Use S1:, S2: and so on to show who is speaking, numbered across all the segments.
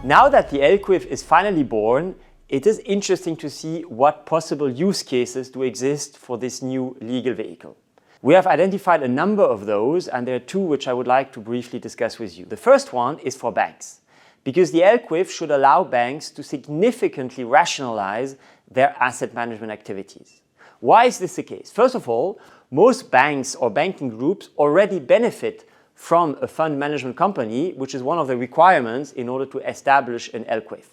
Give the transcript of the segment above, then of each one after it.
S1: Now that the L-QIF is finally born, it is interesting to see what possible use cases do exist for this new legal vehicle. We have identified a number of those, and there are two which I would like to briefly discuss with you. The first one is for banks, because the L-QIF should allow banks to significantly rationalize their asset management activities. Why is this the case? First of all, most banks or banking groups already benefit from a fund management company, which is one of the requirements in order to establish an L-QIF.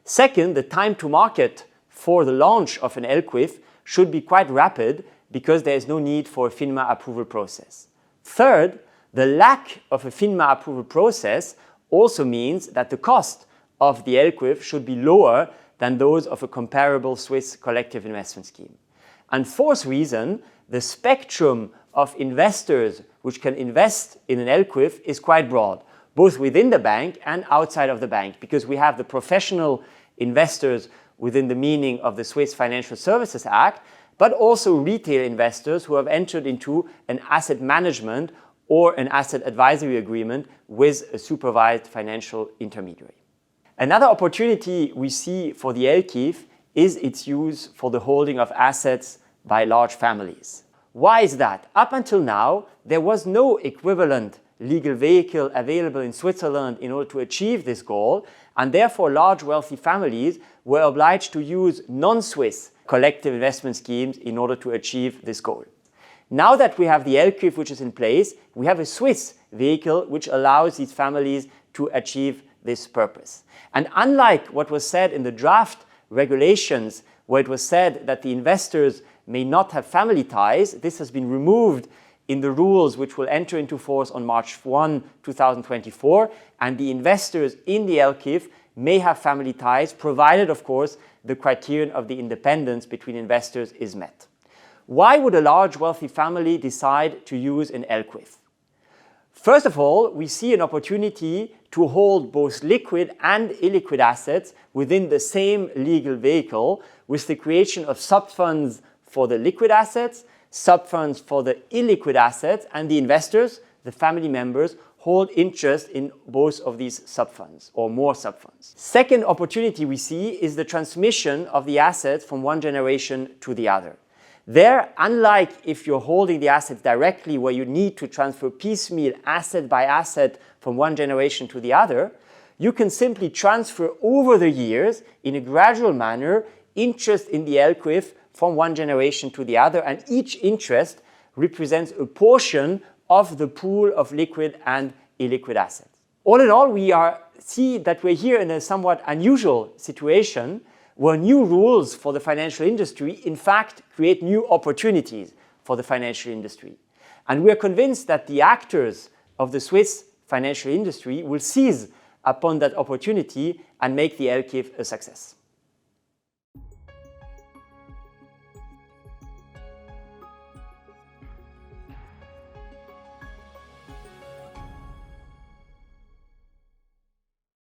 S1: Second, the time to market for the launch of an L-QIF should be quite rapid because there is no need for a FINMA approval process. Third, the lack of a FINMA approval process also means that the cost of the L-QIF should be lower than those of a comparable Swiss collective investment scheme. And fourth reason, the spectrum of investors which can invest in an L-QIF is quite broad, both within the bank and outside of the bank, because we have the professional investors within the meaning of the Swiss Financial Services Act, but also retail investors who have entered into an asset management or an asset advisory agreement with a supervised financial intermediary. Another opportunity we see for the L-QIF is its use for the holding of assets by large families. Why is that? Up until now, there was no equivalent legal vehicle available in Switzerland in order to achieve this goal, and therefore large wealthy families were obliged to use non-Swiss collective investment schemes in order to achieve this goal. Now that we have the L-QIF which is in place, we have a Swiss vehicle which allows these families to achieve this purpose. And unlike what was said in the draft regulations, where it was said that the investors may not have family ties, this has been removed in the rules which will enter into force on March 1, 2024, and the investors in the L-QIF may have family ties, provided, of course, the criterion of the independence between investors is met. Why would a large wealthy family decide to use an L-QIF? First of all, we see an opportunity to hold both liquid and illiquid assets within the same legal vehicle, with the creation of sub-funds for the liquid assets, sub-funds for the illiquid assets, and the investors, the family members, hold interest in both of these sub-funds or more sub-funds. Second opportunity we see is the transmission of the assets from one generation to the other. There, unlike if you're holding the assets directly where you need to transfer piecemeal asset by asset from one generation to the other, you can simply transfer over the years in a gradual manner interest in the L-QIF from one generation to the other, and each interest represents a portion of the pool of liquid and illiquid assets. All in all, we see that we're here in a somewhat unusual situation where new rules for the financial industry, in fact, create new opportunities for the financial industry. And we are convinced that the actors of the Swiss financial industry will seize upon that opportunity and make the L-QIF a success.